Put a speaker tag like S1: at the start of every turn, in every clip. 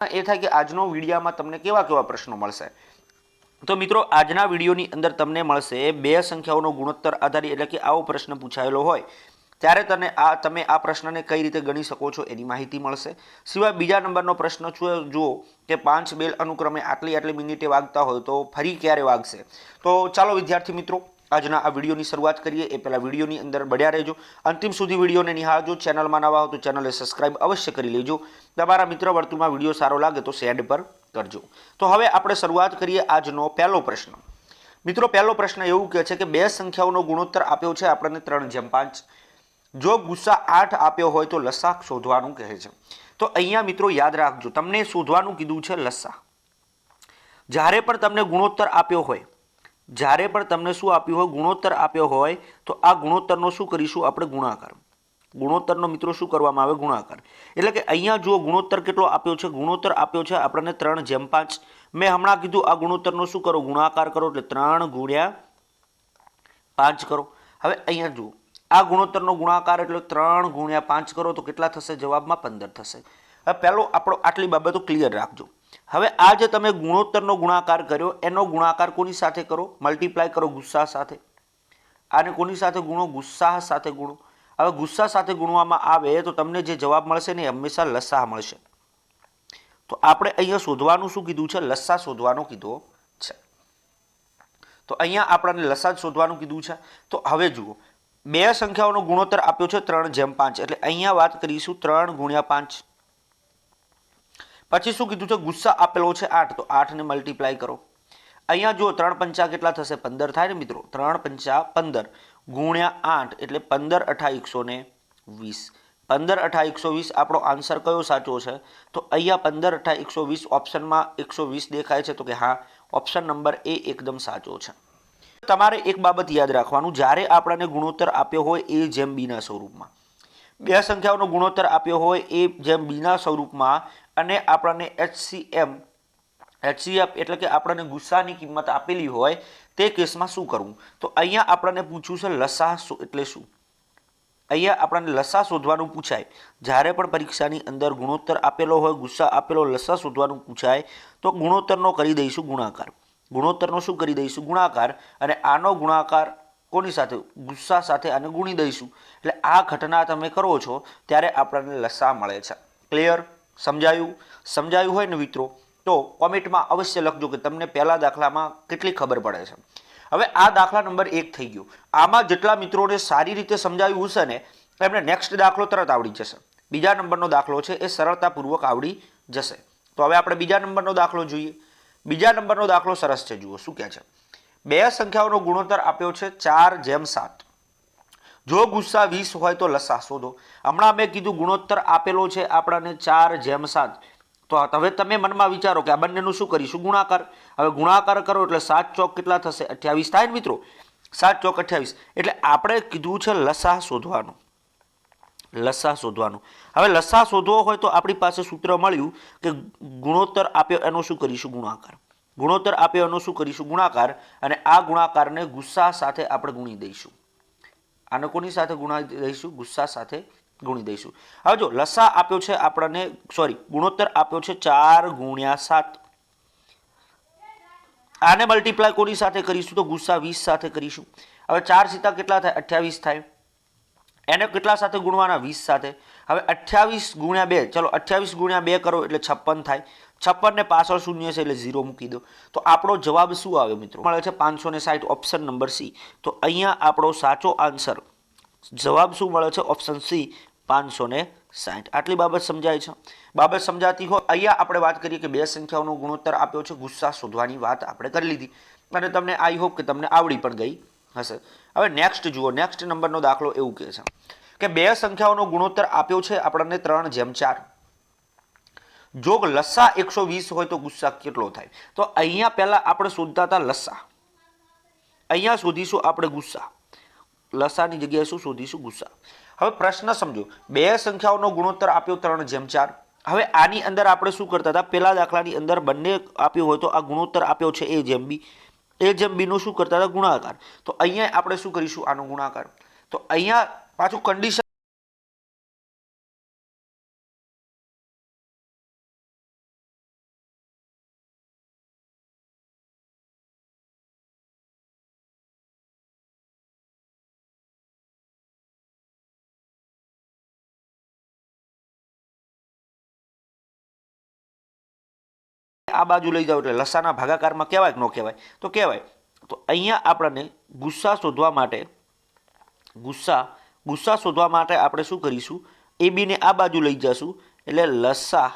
S1: એ થાય કે આજનો વિડીયોમાં તમને કેવા કેવા પ્રશ્નો મળશે। તો મિત્રો આજના વિડીયોની અંદર તમને મળશે બે સંખ્યાઓનો ગુણોત્તર આધારિત એટલે કે આવો પ્રશ્ન પૂછાયેલો હોય ત્યારે તમે આ પ્રશ્નને કઈ રીતે ગણી શકો છો એની માહિતી મળશે। સિવાય બીજા નંબરનો પ્રશ્ન જુઓ કે 5 બેલ અનુક્રમે આટલી આટલી મિનિટે વાગતા હોય તો ફરી ક્યારે વાગશે। તો ચાલો વિદ્યાર્થી મિત્રો આજના આ વિડીયોની શરૂઆત કરીએ। એ પહેલા વિડીયોની અંદર બન્યા રહેજો, અંતિમ સુધી વિડીયોને નિહાળજો। ચેનલમાં નવા હો તો ચેનલને સબસ્ક્રાઇબ અવશ્ય કરી લેજો। તમારા મિત્ર વર્તુળમાં વિડીયો સારો લાગે તો શેર પર કરજો। તો હવે આપણે શરૂઆત કરીએ આજનો પહેલો પ્રશ્ન। મિત્રો પહેલો પ્રશ્ન એવું કહે છે કે બે સંખ્યાઓનો ગુણોત્તર આપ્યો છે આપણને 3:5। જો ગુસ્સા 8 આપ્યો હોય તો લસાઅ શોધવાનું કહે છે। તો અહીંયા મિત્રો યાદ રાખજો, તમને શોધવાનું કીધું છે લસાઅ। જ્યારે પણ તમને ગુણોત્તર આપ્યો હોય, જ્યારે પણ તમને શું આપ્યું હોય, ગુણોત્તર આપ્યો હોય તો આ ગુણોત્તરનો શું કરીશું આપણે ગુણાકાર। ગુણોત્તરનો મિત્રો શું કરવામાં આવે ગુણાકાર। એટલે કે અહીંયા જુઓ ગુણોત્તર કેટલો આપ્યો છે, ગુણોત્તર આપ્યો છે આપણને 3:5। મેં હમણાં કીધું આ ગુણોત્તરનો શું કરો ગુણાકાર કરો એટલે 3/5 કરો। હવે અહીંયા જુઓ આ ગુણોત્તરનો ગુણાકાર એટલે 3/5 કરો તો કેટલા થશે, જવાબમાં 15 થશે। હવે પહેલો આપણો આટલી બાબતો ક્લિયર રાખજો। હવે આ જે તમે ગુણોત્તરનો ગુણાકાર કર્યો એનો ગુણાકાર કોની સાથે કરો, મલ્ટીપ્લાય કરો ગુસ્સા સાથે। આને કોની સાથે ગુણો, ગુસ્સા સાથે ગુણો। હવે ગુસ્સા સાથે ગુણવામાં આવે તો તમને જે જવાબ મળશે ને એ હંમેશા લસાઅ મળશે। તો આપણે અહીંયા શોધવાનું શું કીધું છે, લસાઅ શોધવાનું કીધું છે। તો અહીંયા આપણને લસાઅ શોધવાનું કીધું છે। તો હવે જુઓ બે સંખ્યાઓનો ગુણોત્તર આપ્યો છે 3:5 એટલે અહીંયા વાત કરીશું 3/5। પછી શું કીધું છે, ગુસ્સા આપેલો છે 8 તો 8 ને મલ્ટીપ્લાય કરો। અહીંયા જો 3×5 કેટલા થશે 15 થાય ને મિત્રો, 3×5 15 ગુણ્યા 8 એટલે 15×8 120। 15×8 120 આપણો આન્સર કયો સાચો છે, તો અહીંયા 15×8 120 ઓપ્શનમાં 120 દેખાય છે તો કે હા ઓપ્શન નંબર એ એકદમ સાચો છે। તમારે એક બાબત યાદ રાખવાનું, જ્યારે આપણને ગુણોત્તર આપ્યો હોય એ જેમ બીના સ્વરૂપમાં, બે સંખ્યાઓનો ગુણોત્તર આપ્યો હોય એ જેમ બીના સ્વરૂપમાં અને આપણને HCF એટલે કે આપણને ગુસ્સાની કિંમત આપેલી હોય તે કેસમાં શું કરવું। તો અહીંયા આપણને પૂછ્યું છે લસાઅ એટલે શું। અહીંયા આપણને લસાઅ શોધવાનું પૂછાય, જ્યારે પણ પરીક્ષાની અંદર ગુણોત્તર આપેલો હોય, ગુસ્સા આપેલો, લસાઅ શોધવાનું પૂછાય તો ગુણોત્તરનો કરી દઈશું ગુણાકાર। ગુણોત્તરનો શું કરી દઈશું ગુણાકાર, અને આનો ગુણાકાર કોની સાથે, ગુસ્સા સાથે આને ગુણી દઈશું। એટલે આ ઘટના તમે કરો છો ત્યારે આપણને લસાઅ મળે છે। ક્લિયર, સમજાયું? સમજાયું હોય ને મિત્રો તો કોમેન્ટમાં અવશ્ય લખજો કે તમને પહેલા દાખલામાં કેટલી ખબર પડે છે। હવે આ દાખલા નંબર 1 થઈ ગયો। આમાં જેટલા મિત્રોને સારી રીતે સમજાયું હશે ને એમને નેક્સ્ટ દાખલો તરત આવડી જશે। બીજા નંબરનો દાખલો છે એ સરળતાપૂર્વક આવડી જશે। તો હવે આપણે બીજા નંબરનો દાખલો જોઈએ। બીજા નંબરનો દાખલો સરસ છે, જુઓ શું કહે છે। બે સંખ્યાઓનો ગુણોત્તર આપ્યો છે 4:7। જો ગુસ્સા 20 હોય તો લસાઅ શોધો। હમણાં મેં કીધું ગુણોત્તર આપેલો છે આપણને 4:7। તો હવે તમે મનમાં વિચારો કે આ બંનેનું શું કરીશું ગુણાકાર। હવે ગુણાકાર કરો એટલે 7 ચોક કેટલા થશે 28 થાય ને મિત્રો, 7 ચોક 28 એટલે આપણે કીધું છે લસાઅ શોધવાનું। લસાઅ શોધવાનું। હવે લસાઅ શોધવો હોય તો આપણી પાસે સૂત્ર મળ્યું કે ગુણોત્તર આપ્યો એનો શું કરીશું ગુણાકાર। ગુણોત્તર આપ્યો એનો શું કરીશું ગુણાકાર, અને આ ગુણાકારને ગુસ્સા સાથે આપણે ગુણી દઈશું। આને કોની સાથે ગુણાવી દઈશું, ગુસ્સા સાથે ગુણી દઈશું। હવે જો લસાઅ આપ્યો છે આપણને, ગુણોત્તર આપ્યો છે 4/7। આને મલ્ટીપ્લાય કોની સાથે કરીશું તો ગુસ્સા 20 સાથે કરીશું। હવે 4 સીતા કેટલા થાય 28 થાય। એને કેટલા સાથે ગુણવાના 20 સાથે। હવે 28 ગુણ્યા 2, ચલો 28 ગુણ્યા 2 કરો એટલે 56 થાય। 56 ને પાછળ શૂન્ય છે એટલે 0 મૂકી દો તો આપણો જવાબ શું આવે મિત્રો, મળે છે 560, ઓપ્શન નંબર સી। તો અહીંયા આપણો સાચો આન્સર જવાબ શું મળે છે, ઓપ્શન સી 560। આટલી બાબત સમજાય છે? બાબત સમજાતી હોય અહીંયા આપણે વાત કરીએ કે બે સંખ્યાઓનો ગુણોત્તર આપ્યો છે, ગુસ્સા શોધવાની વાત આપણે કરી લીધી અને તમને આઈ હોપ કે તમને આવડી પણ ગઈ હશે। હવે નેક્સ્ટ જુઓ, નેક્સ્ટ નંબરનો દાખલો એવું કહે છે કે બે સંખ્યાઓનો ગુણોત્તર આપ્યો છે આપણને 3:4। જો લસાઅ 120 હોય તો ગુસ્સા કેટલો થાય। તો અહીંયા પહેલા આપણે શોધતા હતા લસાઅ, અહીંયા શોધીશું આપણે ગુસ્સા। લસાઅની જગ્યાએ શું શોધીશું ગુસ્સા। હવે પ્રશ્ન સમજો, બે સંખ્યાઓનો ગુણોત્તર આપ્યો 3:4। હવે આની અંદર આપણે શું કરતા હતા, પેલા દાખલાની અંદર બંને આપ્યો હોય તો આ ગુણોત્તર આપ્યો છે એ જેમ બી નો શું કરતા હતા ગુણાકાર। તો અહીંયા આપણે શું કરીશું આનો ગુણાકાર। તો અહીંયા પાછું કન્ડિશન આ બાજુ લઈ જાઓ એટલે લસાના ભાગાકારમાં કહેવાય કે ન કહેવાય? તો કહેવાય. તો અહીંયા આપણને ગુસ્સા શોધવા માટે ગુસ્સા શોધવા માટે આપણે શું કરીશું? એ બીને આ બાજુ લઈ જશું એટલે લસા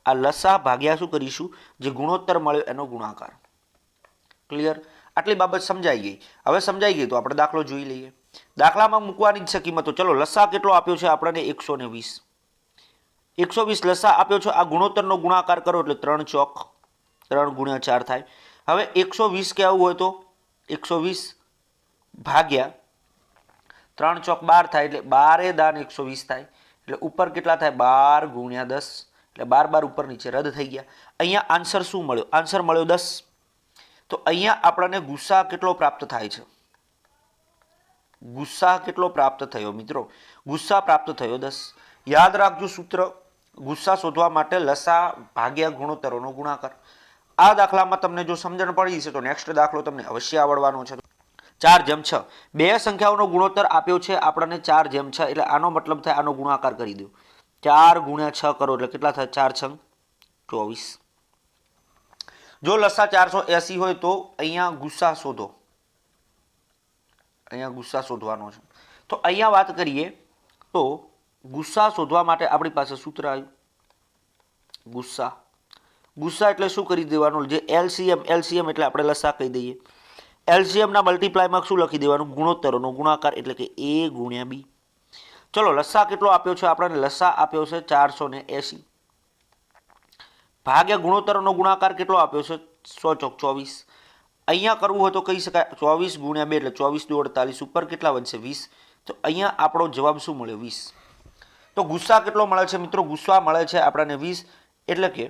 S1: આ લસા ભાગ્યા શું કરીશું? જે ગુણોત્તર મળ્યો એનો ગુણાકાર. ક્લિયર? આટલી બાબત સમજાઈ ગઈ. હવે સમજાઈ ગઈ તો આપણે દાખલો જોઈ લઈએ. દાખલામાં મૂકવાની જ છે કિંમતો. ચલો, લસા કેટલો આપ્યો છે આપણને? 120. 120 લસા આપ્યો છે. આ ગુણોત્તરનો ગુણાકાર કરો એટલે 3 ચોક 3 ગુણ્યા 4 થાય. હવે 120 કહેવું હોય તો 120 ભાગ્યા 3 ચોક 12 થાય એટલે 12 દાન 120 થાય. એટલે ઉપર કેટલા થાય? 12 ગુણ્યા 10 એટલે 12 ઉપર નીચે રદ થઈ ગયા. અહીંયા આન્સર શું મળ્યો? આન્સર મળ્યો 10. તો અહીંયા આપણને ગુસ્સા કેટલો પ્રાપ્ત થાય છે? ગુસ્સા કેટલો પ્રાપ્ત થયો મિત્રો? ગુસ્સા પ્રાપ્ત થયો 10. યાદ રાખજો સૂત્ર, ગુસ્સા શોધવા માટે લસા ભાગ્યા ગુણોત્તરોનો ગુણાકાર. આ દાખલામાં તમને જો સમજણ પડી છે તો નેક્સ્ટ દાખલો તમને અવશ્ય આવડવાનો છે. 4:6. બે સંખ્યાઓનો ગુણોત્તર આપ્યો છે આપણને 4:6 એટલે આનો મતલબ થાય આનો ગુણાકાર કરી દો. 4 ગુણ્યા 6 કરો એટલે કેટલા થાય? 4 6 24. જો લસા 480 હોય તો અહીંયા ગુસ્સા શોધો. અહીંયા ગુસ્સા શોધવાનો છે. તો અહીંયા વાત કરીએ તો ગુસ્સા શોધવા માટે આપણી પાસે સૂત્ર આવ્યું. ગુસ્સા એટલે શું કરી દેવાનું? જે એલસીએમ એટલે આપણે લસા કહી દઈએ. એલસીએમના મલ્ટીપ્લાયમાં શું લખી દેવાનું? ગુણોત્તરોનો ગુણાકાર એટલે કે a ગુણ્યા b. ચલો, લસા કેટલો આપ્યો છે આપણને? લસા આપ્યો છે 480 ભાગ્યા ગુણોત્તરોનો ગુણાકાર કેટલો આપ્યો છે? 100 ચોક 24. અહીંયા કરવું હોય તો કહી શકાય 24 ગુણ્યા 2 એટલે 24 દુ 48. ઉપર કેટલા વધશે? 20. તો અહીંયા આપણો જવાબ શું મળ્યો? 20. તો ગુસ્સા કેટલો મળે છે મિત્રો? ગુસ્સા મળે છે આપણને 20. એટલે કે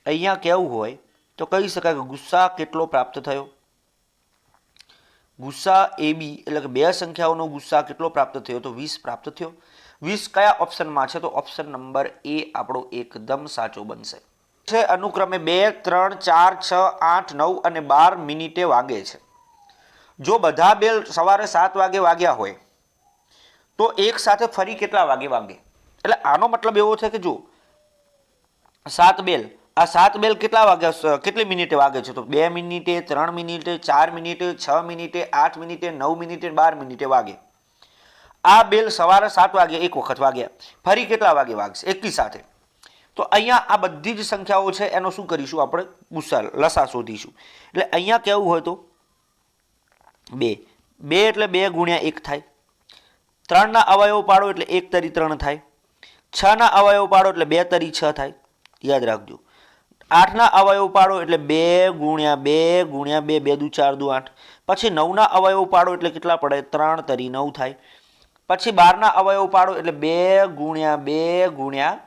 S1: અહીંયા કેવું હોય તો કહી શકાય કે ગુસ્સા કેટલો પ્રાપ્ત થયો? ગુસ્સા AB એટલે કે બે સંખ્યાઓનો ગુસ્સા કેટલો પ્રાપ્ત થયો? તો 20 પ્રાપ્ત થયો. 20 કયા ઓપ્શનમાં છે? તો ઓપ્શન નંબર A આપણો એકદમ સાચો બનશે. છે અનુક્રમે 2 3 4 6 8 9 અને 12 મિનિટે વાગે છે. જો બધા બેલ સવારે 7 વાગે વાગ્યા હોય તો એક સાથે ફરી કેટલા વાગે વાગે? એટલે આનો મતલબ એવો છે કે જો 7 બેલ, આ 7 બેલ કેટલા વાગ્યા કેટલી મિનિટે વાગે છે? તો 2 મિનિટે 3 મિનિટે 4 મિનિટે 6 મિનિટે 8 મિનિટે 9 મિનિટે 12 મિનિટે વાગે. આ બેલ સવારે 7 વાગે એક વખત વાગ્યા, ફરી કેટલા વાગે વાગશે એકી સાથે? તો અહીંયા આ બધી જ સંખ્યાઓ છે એનો શું કરીશું? આપણે ગુસ્સા લસા શોધીશું. એટલે અહીંયા કેવું હોય તો 2 એટલે 2 ગુણ્યા 1 થાય. 3 ના અવયવ પાડો એટલે 1 તરી 3 થાય. 6 ના અવયવ પાડો એટલે 2 તરી 6 થાય. યાદ રાખજો. 8 ના અવયવ પાડો એટલે 2 ગુણ્યા 2 ગુણ્યા 2 2 દુ 4 દુ 8. પછી 9 ના અવયવ પાડો એટલે કેટલા પડે? 3 તરી 9 થાય. પછી 12 ના અવયવ પાડો એટલે 2 ગુણ્યા 2 ગુણ્યા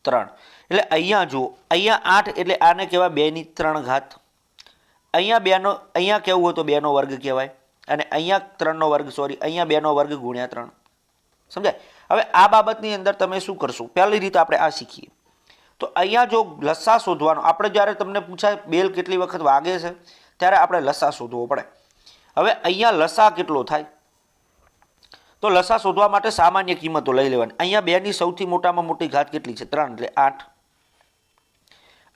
S1: 3. એટલે અહીંયા જો અહીંયા 8 એટલે આને કહેવાય 2 ની 3 ઘાત. અહીંયા કેવું હોય તો 2 નો વર્ગ કહેવાય. અને અહીંયા 3 નો વર્ગ અહીંયા 2 નો વર્ગ ગુણ્યા 3. સમજાય? હવે આ બાબતની અંદર તમે શું કરશો? પહેલી રીતે આપણે આ શીખીએ. તો અહીંયા જો લસા શોધવાનો, આપણે જ્યારે તમને પૂછાય બેલ કેટલી વખત વાગે છે ત્યારે આપણે લસા શોધવો પડે. હવે અહીંયા લસા કેટલો થાય? તો લસા શોધવા માટે સામાન્ય કિંમતો લઈ લેવાની. અહીંયા 2 ની સૌથી મોટામાં મોટી ઘાત કેટલી છે? 3 એટલે 8.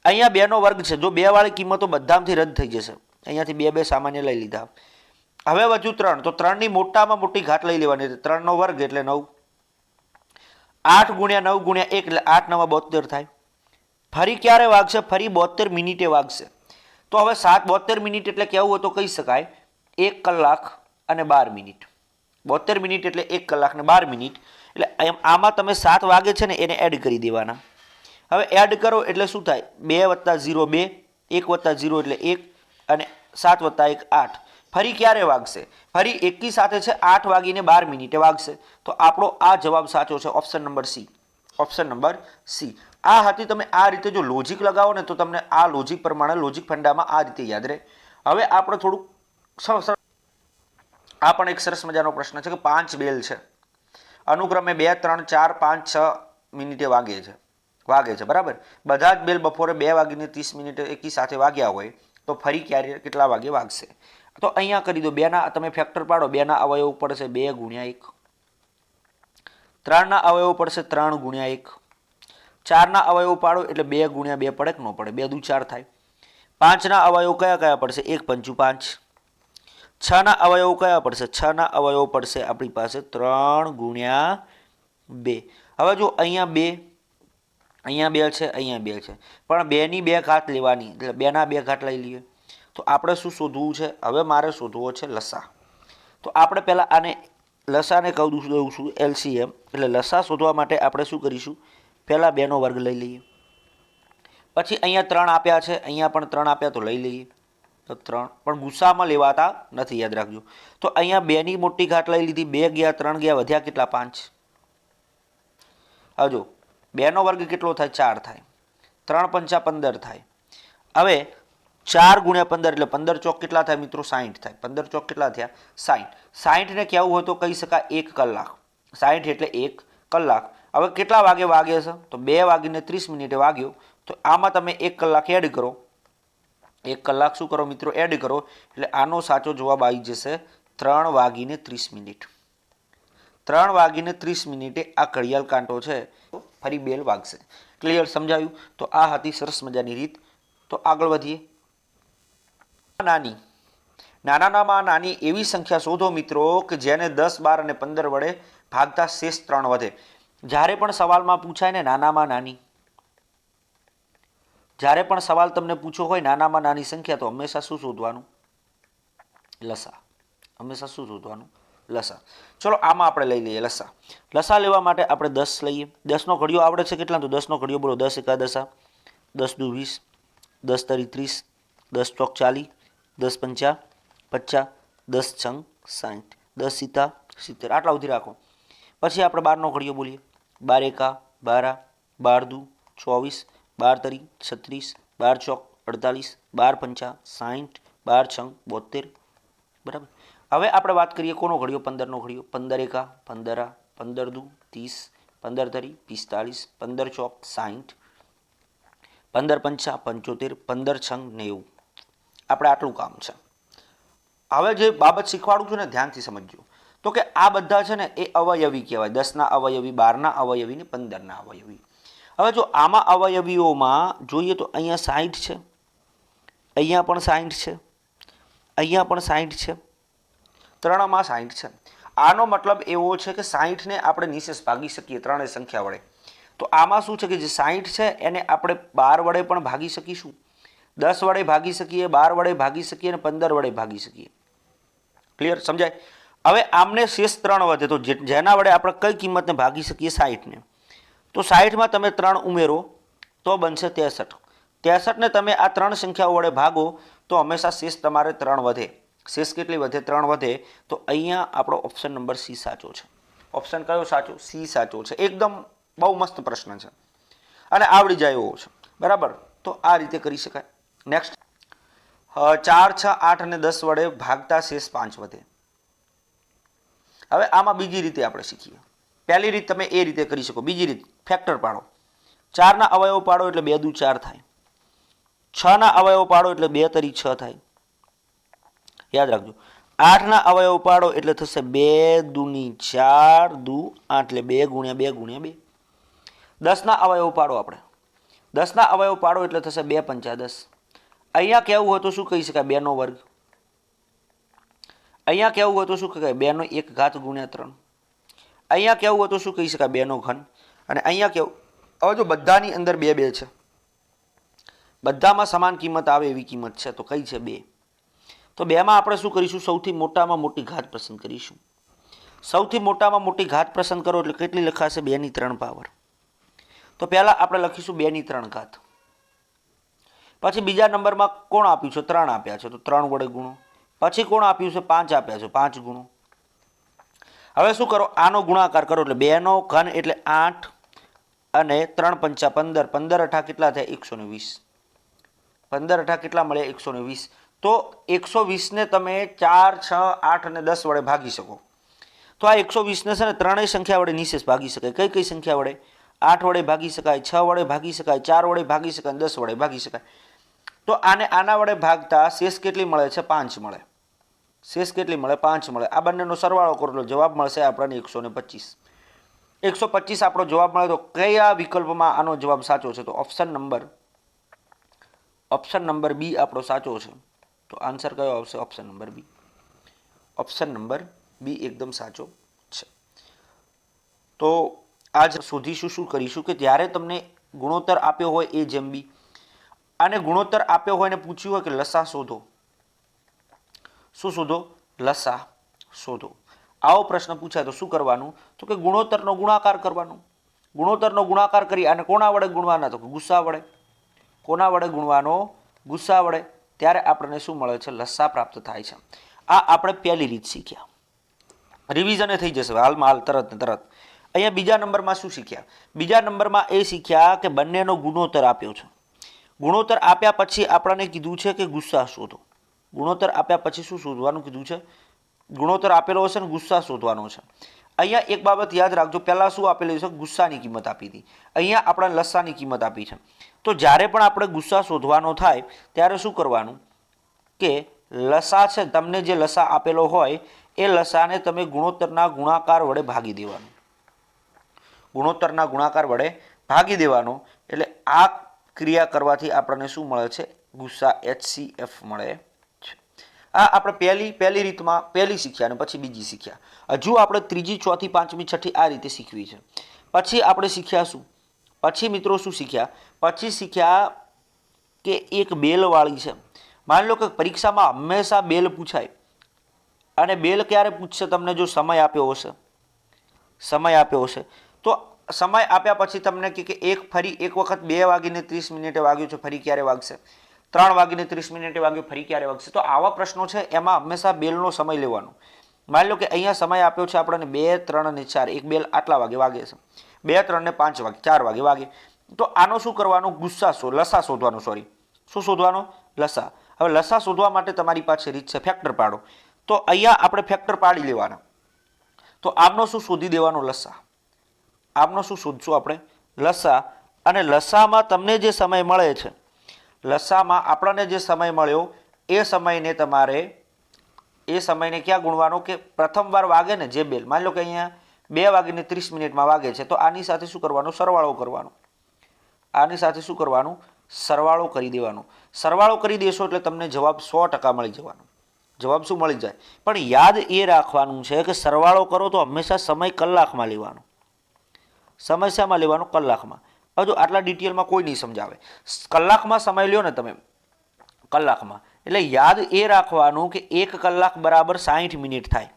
S1: અહીંયા 2 નો વર્ગ છે. જો 2 વાળી કિંમતો બધામાંથી રદ થઈ જશે. અહીંયાથી 2 સામાન્ય લઈ લીધા. હવે વધુ 3, તો 3 ની મોટામાં મોટી ઘાત લઈ લેવાની. 3 નો વર્ગ એટલે 9. 8 ગુણ્યા 9 ગુણ્યા 1 એટલે 8 9 72 થાય. ફરી ક્યારે વાગશે? ફરી 72 મિનિટે વાગશે. તો હવે 72 મિનિટ એટલે કેવું હોય તો કહી શકાય 1 કલાક અને 12 મિનિટ. 72 મિનિટ એટલે 1 કલાક ને 12 મિનિટ. એટલે આમાં તમે 7 વાગે છે ને એને એડ કરી દેવાના. હવે એડ કરો એટલે શું થાય? 2 + 0 2, 1 + 0 એટલે 1 અને 7 + 1 8. ફરી ક્યારે વાગશે? ફરી એકી સાથે છે 8 વાગીને 12 મિનિટે વાગશે. તો આપણો આ જવાબ સાચો છે. Option number C. Option number C. આ હતી. તમે આ રીતે જો લોજિક લગાવો ને તો તમને આ લોજિક પ્રમાણે લોજિક ફંડામાં આ રીતે યાદ રહે. હવે આપણે થોડુંક આ પણ એક સરસ મજાનો પ્રશ્ન છે કે 5 બેલ છે. અનુક્રમે 2 3 4 5 6 મિનિટે વાગે છે બરાબર. બધા જ બેલ બપોરે 2 વાગીને 30 મિનિટે એકી સાથે વાગ્યા હોય તો ફરી ક્યારે કેટલા વાગે વાગશે? તો અહીંયા કરી દો. 2 ના તમે ફેક્ટર પાડો. 2 ના અવયવ પડશે 2 ગુણ્યા 1. 3 ના અવયવ પડશે 3 ગુણ્યા 1. 4ના અવયવો પાડો એટલે 2 ગુણ્યા 2 પડે કે ન પડે? 2 દુ 4 થાય. 5ના અવયવો કયા કયા પડશે? 1 પંચું 5. 6ના અવયવો કયા પડશે? 6ના અવયવો પડશે આપણી પાસે 3 ગુણ્યા 2. હવે જો અહીંયા 2 છે, અહીંયા 2 છે, પણ 2ની 2 ઘાત લેવાની, એટલે 2ના 2 ઘાત લઈ લઈએ. તો આપણે શું શોધવું છે? હવે મારે શોધવો છે લસા. તો આપણે પહેલાં આને લસાને કહું દઉં છું LCM, એટલે લસા શોધવા માટે આપણે શું કરીશું? પહેલાં 2નો વર્ગ લઈ લઈએ. પછી અહીંયા 3 આપ્યા છે, અહીંયા પણ 3 આપ્યા તો લઈ લઈએ. તો 3 પણ ગુસ્સામાં લેવાતા નથી, યાદ રાખજો. તો અહીંયા 2ની મોટી ઘાત લઈ લીધી, 2 ગયા 3 ગયા, વધ્યા કેટલા? 5. હવે જો 2નો વર્ગ કેટલો થાય? 4 થાય. 3 પંચા 15 થાય. હવે 4 ગુણ્યા 15 એટલે 15 ચોક કેટલા થાય મિત્રો? 60 થાય. 15 ચોક કેટલા થયા? 60. 60 ને કહેવું હોય તો કહી શકાય 1 કલાક. 60 એટલે 1 કલાક. હવે કેટલા વાગે વાગે છે? તો 2 વાગીને 30 મિનિટે વાગ્યો. તો આમાં તમે 1 કલાક એડ કરો. 1 કલાક શું કરો મિત્રો? એડ કરો. એટલે આનો સાચો જવાબ આવી જશે 3 વાગીને 30 મિનિટ. 3 વાગીને 30 મિનિટે આ ઘડિયાળ કાંટો છે ફરી બેલ વાગશે. ક્લિયર? સમજાયું? તો આ હતી સરસ મજાની રીત. તો આગળ વધીએ. નાનામાં નાની એવી સંખ્યા શોધો મિત્રો કે જેને 10, 12 અને 15 વડે ભાગતા શેષ 3 વધે. જ્યારે પણ સવાલમાં પૂછાય ને નાનામાં નાની, જ્યારે પણ સવાલ તમને પૂછો હોય નાનામાં નાની સંખ્યા, તો હંમેશા શું શોધવાનું? લસા. હંમેશા શું શોધવાનું? લસા. ચલો આમાં આપણે લઈ લઈએ લસા. લસા લેવા માટે આપણે 10 લઈએ. 10નો ઘડિયો આવડે છે કેટલા? તો 10નો ઘડિયો બોલો. 10 એકા 10, 10 દુ 20, 10 તરી 30, 10 ચોક 40, 10 પંચા 50, 10 છંગ 60, 10 સીતા 70. આટલા સુધી રાખો. પછી આપણે 12નો ઘડિયો બોલીએ. 12 એકા 12, 12 દુ 24, 12 તરી 36, 12 ચોક 48, 12 પંચા 60, 12 છંગ 72. બરાબર. હવે આપણે વાત કરીએ કોનો ઘડિયો? 15નો ઘડિયો. 15 એકા 15, 15 દુ 30, 15 તરી 45, 15 ચોક 60, 15 પંચા 75, 15 છંગ 90. આપણે આટલું કામ છે. હવે જે બાબત શીખવાડું છું ને ધ્યાનથી સમજજો. તો કે આ બધા છે ને એ અવયવી કહેવાય. 10ના અવયવી, 12ના અવયવી ને 15ના અવયવી. હવે જો આમાં અવયવીઓમાં જોઈએ તો અહીંયા 60 છે, અહીંયા પણ 60 છે, અહીંયા પણ 60 છે, ત્રણમાં 60 છે. આનો મતલબ એવો છે કે 60ને આપણે નિશેષ ભાગી શકીએ ત્રણેય સંખ્યા વડે. તો આમાં શું છે કે જે 60 છે એને આપણે 12 વડે પણ ભાગી શકીશું, 10 વડે ભાગી શકીએ, 12 વડે ભાગી શકીએ અને 15 વડે ભાગી શકીએ. ક્લિયર? સમજાય? હવે આમને શેષ 3 વધે. તો જેના વડે આપણે કઈ કિંમતને ભાગી શકીએ? 60ને. તો 60માં તમે 3 ઉમેરો તો બનશે 63. 63ને તમે આ 3 સંખ્યાઓ વડે ભાગો તો હંમેશા શેષ તમારે 3 વધે. શેષ કેટલી વધે? 3 વધે. તો અહીંયા આપણો ઓપ્શન નંબર C સાચો છે. ઓપ્શન કયો સાચો? C સાચો છે. એકદમ બહુ મસ્ત પ્રશ્ન છે અને આવડી જાય એવો છે. બરાબર. તો આ રીતે કરી શકાય. નેક્સ્ટ, 4, 6, 8 અને 10 વડે ભાગતા શેષ 5 વધે. હવે આમાં બીજી રીતે આપણે શીખીએ. પહેલી રીત તમે એ રીતે કરી શકો. બીજી રીત ફેક્ટર પાડો. 4ના અવયવો પાડો એટલે 2 દુ 4 થાય. 6ના અવયવો પાડો એટલે 2 તરી 6 થાય. યાદ રાખજો. 8ના અવયવો પાડો એટલે થશે 2 દુની 4 દુ 8 એટલે 2 ગુણ્યા 2 ગુણ્યા 2. 10ના અવયવો પાડો. આપણે 10ના અવયવો પાડો એટલે થશે 2 પંચા 10. અહીંયા કહેવું હોય તો શું કહી શકાય? 2નો વર્ગ. અહીંયા કહેવું હોય તો શું કહેવાય? 2નો 1 ઘાત ગુણ્યા 3. અહીંયા કહેવું હોય તો શું કહી શકાય? 2નો ઘન. અને અહીંયા કેવું? હવે જો બધાની અંદર 2 2 છે, બધામાં સમાન કિંમત આવે એવી કિંમત છે, તો કઈ છે? 2. તો 2માં આપણે શું કરીશું? સૌથી મોટામાં મોટી ઘાત પસંદ કરીશું. સૌથી મોટામાં મોટી ઘાત પસંદ કરો એટલે કેટલી લખાશે? 2ની 3 પાવર. તો પહેલા આપણે લખીશું 2ની 3 ઘાત. પછી બીજા નંબરમાં કોણ આપ્યું છે? 3 આપ્યા છે, તો 3 વડે ગુણો. પછી કોણ આપ્યું છે? 5 આપ્યા છે, 5 ગુણો. હવે શું કરો? આનો ગુણાકાર કરો એટલે 2નો ઘન એટલે 8 અને 3 પંચા 15, 15 અઠા કેટલા થાય? 120. 15 અઠા કેટલા મળે? 120. તો 120ને તમે 4, 6, 8 અને 10 વડે ભાગી શકો. તો આ 120ને છે ને ત્રણેય સંખ્યા વડે નિશેષ ભાગી શકાય. કઈ કઈ સંખ્યા વડે? 8 વડે ભાગી શકાય, 6 વડે ભાગી શકાય, 4 વડે ભાગી શકાય, 10 વડે ભાગી શકાય. તો આને આના વડે ભાગતા શેષ કેટલી મળે છે? 5 મળે. શેષ કેટલી મળે? 5 મળે. આ બંનેનો સરવાળો કરો એટલે જવાબ મળશે આપણને 125. 125 આપણો જવાબ મળે તો કયા વિકલ્પમાં આનો જવાબ સાચો છે? તો ઓપ્શન નંબર બી આપણો સાચો છે. તો આન્સર કયો આવશે? Option number B. Option number B એકદમ સાચો છે. તો આજ શોધીશું, શું કરીશું કે જ્યારે તમને ગુણોત્તર આપ્યો હોય એ જેમ બી, અને ગુણોત્તર આપ્યો હોય ને પૂછ્યું હોય કે લસા શોધો. શું શોધો? લસા શોધો. આવો પ્રશ્ન પૂછાય તો શું કરવાનું? તો કે ગુણોત્તરનો ગુણાકાર કરવાનો. ગુણોત્તરનો ગુણાકાર કરી અને કોના વડે ગુણવાના? તો ગુસ્સા વડે. કોના વડે ગુણવાનો? ગુસ્સા વડે. ત્યારે આપણને શું મળે છે? લસા પ્રાપ્ત થાય છે. આ આપણે પહેલી રીત શીખ્યા. રિવિઝન થઈ જશે હાલમાં હાલ, તરત ને તરત. અહીંયા બીજા નંબરમાં શું શીખ્યા? બીજા નંબરમાં એ શીખ્યા કે બંનેનો ગુણોત્તર આપ્યો છે. ગુણોત્તર આપ્યા પછી આપણને કીધું છે કે ગુસ્સા શોધો. ગુણોત્તર આપ્યા પછી શું શોધવાનું કીધું છે? ગુણોત્તર આપેલો હશે ને ગુસ્સા શોધવાનો છે. અહીંયા એક બાબત યાદ રાખજો, પહેલાં શું આપેલું છે? ગુસ્સાની કિંમત આપી હતી. અહીંયા આપણે લસાની કિંમત આપી છે. તો જ્યારે પણ આપણે ગુસ્સા શોધવાનો થાય ત્યારે શું કરવાનું કે લસા છે, તમને જે લસા આપેલો હોય એ લસાને તમે ગુણોત્તરના ગુણાકાર વડે ભાગી દેવાનું. ગુણોત્તરના ગુણાકાર વડે ભાગી દેવાનો. એટલે આ ક્રિયા કરવાથી આપણને શું મળે છે? ગુસ્સા HCF મળે છે. આ આપણે પહેલી રીતમાં પહેલી શીખ્યા અને પછી બીજી શીખ્યા. હજુ આપણે ત્રીજી, ચોથી, પાંચમી, છઠ્ઠી આ રીતે શીખવી છે. પછી આપણે શીખ્યા શું? પછી મિત્રો શું શીખ્યા? પછી શીખ્યા કે એક બેલવાળી છે. માની લો કે પરીક્ષામાં હંમેશા બેલ પૂછાય, અને બેલ ક્યારે પૂછશે? તમને જો સમય આપ્યો હશે. સમય આપ્યો હશે તો સમય આપ્યા પછી તમને કે ફરી એક વખત 2:30 વાગ્યું છે, ફરી ક્યારે વાગશે? 3:30 વાગ્યું, ફરી ક્યારે વાગશે? તો આવા પ્રશ્નો છે એમાં હંમેશા બેલનો સમય લેવાનો. માની લો કે અહીંયા સમય આપ્યો છે આપણને 2, 3 અને 4. એક બેલ આટલા વાગે વાગે છે, 2, 3 ને 5 વાગે, 4 વાગે વાગે. તો આનો શું કરવાનું? લસા શોધવાનો. શું શોધવાનો? લસા. હવે લસા શોધવા માટે તમારી પાસે રીત છે, ફેક્ટર પાડો. તો અહીંયા આપણે ફેક્ટર પાડી લેવાના. તો આમનો શું શોધી દેવાનો? લસા. આમનો શું શોધશું આપણે? લસા. અને લસામાં તમને જે સમય મળે છે, લસામાં આપણને જે સમય મળ્યો એ સમયને ક્યાં ગુણવાનો? કે પ્રથમ વાર વાગે ને જે બેલ, માની લો કે અહીંયા 2:30 વાગે છે, તો આની સાથે શું કરવાનું? સરવાળો કરવાનો. આની સાથે શું કરવાનું? સરવાળો કરી દેવાનો. સરવાળો કરી દેશો એટલે તમને જવાબ 100% મળી જવાનો. જવાબ શું મળી જાય? પણ યાદ એ રાખવાનું છે કે સરવાળો કરો તો હંમેશા સમય કલાકમાં લેવાનો. સમય શામાં લેવાનો? કલાકમાં. હજુ આટલા ડિટેલમાં કોઈ નહીં સમજાવે. કલાકમાં સમય લ્યો ને તમે, કલાકમાં. એટલે યાદ એ રાખવાનું કે 1 કલાક બરાબર 60 મિનિટ થાય.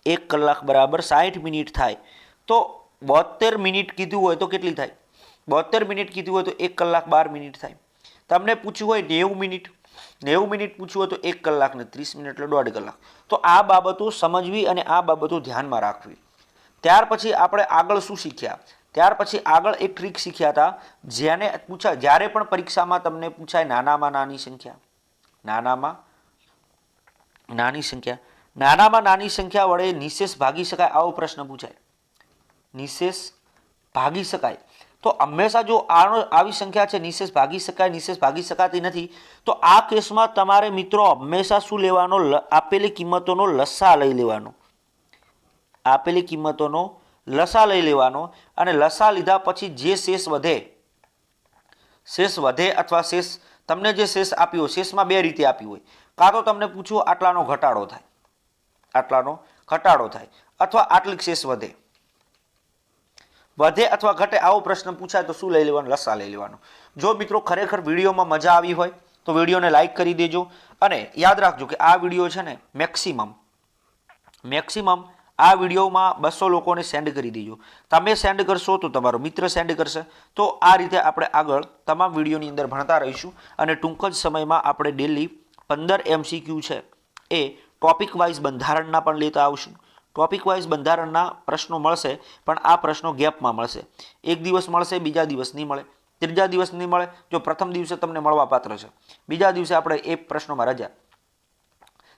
S1: 1 કલાક બરાબર 60 મિનિટ થાય. તો 72 મિનિટ કીધું હોય તો કેટલી થાય? 72 મિનિટ કીધું હોય તો 1 કલાક 12 મિનિટ થાય. તમને પૂછ્યું હોય 90 મિનિટ પૂછ્યું હોય તો 1 કલાક ને 30 મિનિટ એટલે 1.5 કલાક. તો આ બાબતો સમજવી અને આ બાબતો ધ્યાનમાં રાખવી. ત્યાર પછી આપણે આગળ શું શીખ્યા? ત્યાર પછી આગળ એક ટ્રીક શીખ્યા હતા, જેને પૂછાય જ્યારે પણ પરીક્ષામાં તમને પૂછાય નાનામાં નાની સંખ્યા. નાનામાં નાની સંખ્યા વડે નિશેષ ભાગી શકાય, આવો પ્રશ્ન પૂછાય. નિશેષ ભાગી શકાય. તો હંમેશા જો આવી સંખ્યા છે નિશેષ ભાગી શકાય, નિશેષ ભાગી શકાતી નથી, તો આ કેસમાં તમારે મિત્રો હંમેશા શું લેવાનો? આપેલી કિંમતોનો લસા લઈ લેવાનો. આપેલી કિંમતોનો લસા લઈ લેવાનો. અને લસા લીધા પછી જે શેષ વધે અથવા શેષ તમને જે શેષ આપ્યો, શેષમાં 2 રીતે આપ્યું હોય. કાં તો તમને પૂછ્યું આટલાનો ઘટાડો થાય, અથવા આટલી શેષ વધે અથવા ઘટે, આવો પ્રશ્ન પૂછાય તો શું લઈ લેવાનું? લસા લઈ લેવાનો. જો મિત્રો ખરેખર વિડીયોમાં મજા આવી હોય તો વિડીયોને લાઈક કરી દેજો. અને યાદ રાખજો કે આ વિડીયો છે ને મેક્સિમમ આ વિડીયોમાં 200 લોકોને સેન્ડ કરી દેજો. તમે સેન્ડ કરશો તો તમારો મિત્ર સેન્ડ કરશે. તો આ રીતે આપણે આગળ તમામ વિડીયોની અંદર ભણતા રહીશું. અને ટૂંક જ સમયમાં આપણે ડેલી 15 MCQ છે એ ટોપિક વાઇઝ બંધારણના પણ લેતા આવશું. ટોપિક વાઇઝ બંધારણના પ્રશ્નો મળશે, પણ આ પ્રશ્નો ગેપમાં મળશે. એક દિવસ મળશે, બીજા દિવસ નહીં મળે, ત્રીજા દિવસ નહીં મળે. જો પ્રથમ દિવસે તમને મળવા પાત્ર છે, બીજા દિવસે આપણે એ પ્રશ્નોમાં રજા,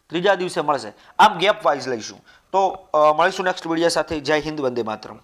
S1: ત્રીજા દિવસે મળશે. આમ ગેપ વાઇઝ લઈશું. તો મળીશું નેક્સ્ટ વિડીયો સાથે. જય હિન્દ, વંદે માતરમ.